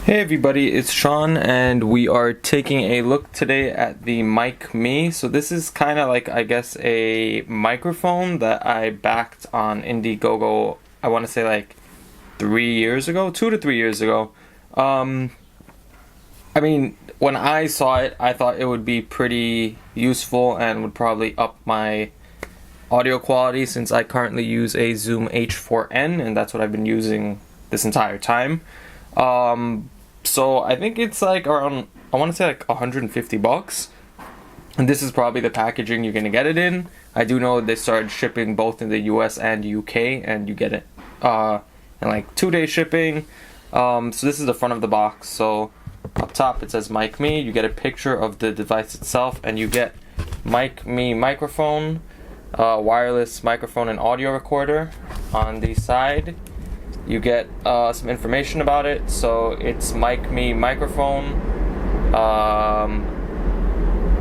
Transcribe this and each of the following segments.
Hey everybody, it's Sean and we are taking a look today at the Mikme. So this is kind of like, I guess, a microphone that I backed on Indiegogo, I want to say like 3 years ago, 2 to 3 years ago. I mean, when I saw it, I thought it would be pretty useful and would probably up my audio quality since I currently use a Zoom H4n and that's what I've been using this entire time. So I think it's like around, I want to say like $150. And this is probably the packaging you're going to get it in. I do know they started shipping both in the US and UK and you get it in like 2-day shipping. So this is the front of the box. So up top it says Mikme. You get a picture of the device itself and you get Mikme microphone, wireless microphone and audio recorder. On the side you get some information about it. So it's Mikme microphone,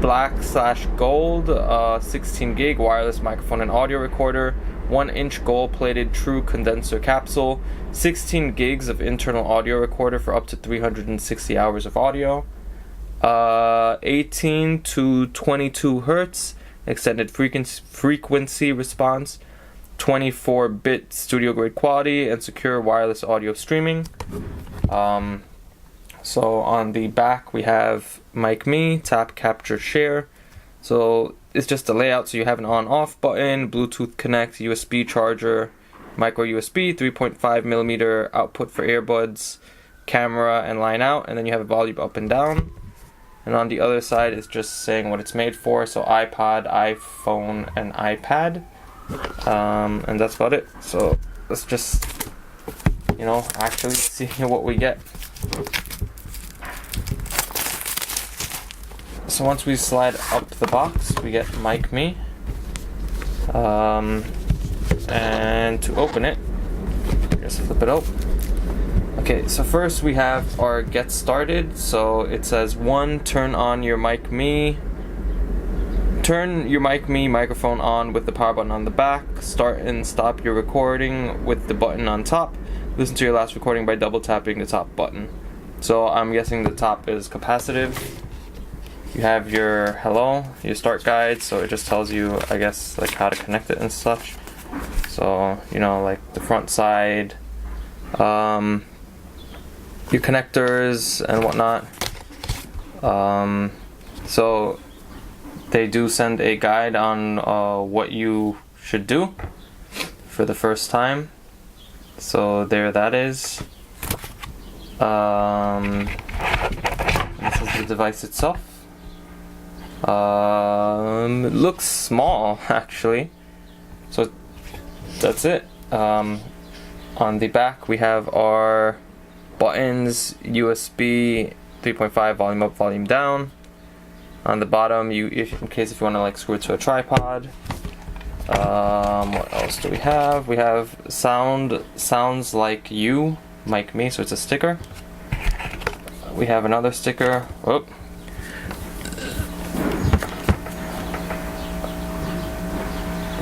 black/gold, 16 gig wireless microphone and audio recorder, 1-inch gold-plated true condenser capsule, 16 gigs of internal audio recorder for up to 360 hours of audio, 18 to 22 hertz extended frequency response, 24-bit studio grade quality and secure wireless audio streaming. So on the back we have Mikme, tap, capture, share. So it's just a layout. So you have an on-off button, Bluetooth connect, USB charger, micro USB, 3.5mm output for earbuds, camera and line out, and then you have a volume up and down. And on the other side it's just saying what it's made for. So iPod, iPhone, and iPad. And that's about it. So let's just, actually see what we get. So once we slide up the box, we get Mikme. And to open it, just flip it out. Okay, so first we have our get started. So it says 1, turn on your Mikme. Turn your Mikme microphone on with the power button on the back. Start and stop your recording with the button on top. Listen to your last recording by double tapping the top button. So I'm guessing the top is capacitive. You have your your start guide, so it just tells you, I guess, like how to connect it and such. So, like the front side, your connectors and whatnot. So they do send a guide on what you should do for the first time. So there that is. This is the device itself. It looks small actually. So that's it. On the back we have our buttons, USB 3.5, volume up, volume down. On the bottom, in case if you want to like screw it to a tripod. What else do we have? We have sounds like you, Mikme, so it's a sticker. We have another sticker. Whoop.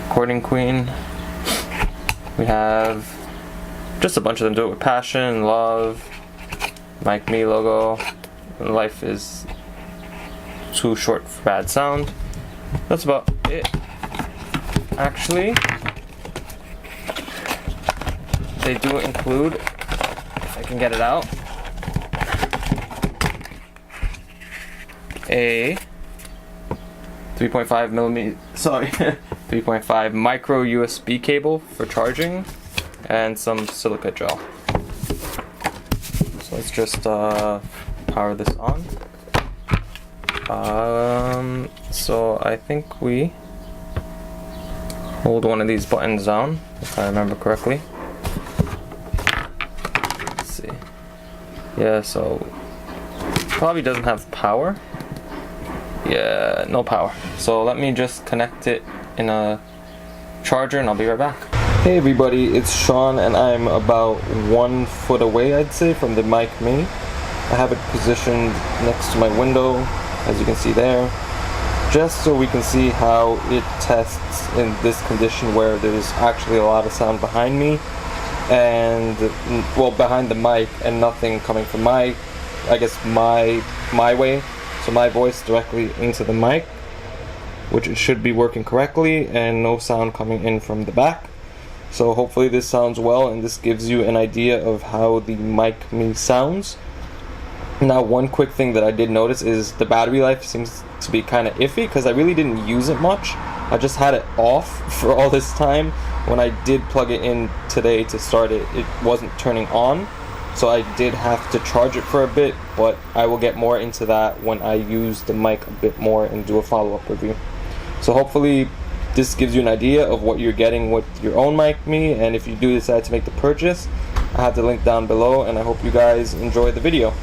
Recording Queen. We have just a bunch of them. Do it with passion, love, Mikme logo. Life is too short for bad sound. That's about it. Actually, they do include, if I can get it out, a 3.5 micro USB cable for charging and some silica gel. So let's just power this on. So I think we hold one of these buttons down, if I remember correctly. Let's see. Yeah, so probably doesn't have power. Yeah, no power. So let me just connect it in a charger and I'll be right back. Hey everybody, it's Sean and I'm about 1 foot away, I'd say, from the Mikme. I have it positioned next to my window, as you can see there, just so we can see how it tests in this condition where there's actually a lot of sound behind me and, well, behind the mic and nothing coming from my I guess my way, so my voice directly into the mic, which it should be working correctly, and no sound coming in from the back. So hopefully this sounds well, and this gives you an idea of how the Mikme sounds. Now, one quick thing that I did notice is the battery life seems to be kind of iffy, because I really didn't use it much. I just had it off for all this time. When I did plug it in today to start it, it wasn't turning on. So I did have to charge it for a bit, but I will get more into that when I use the mic a bit more and do a follow-up review. So hopefully this gives you an idea of what you're getting with your own Mikme, and if you do decide to make the purchase, I have the link down below, and I hope you guys enjoy the video.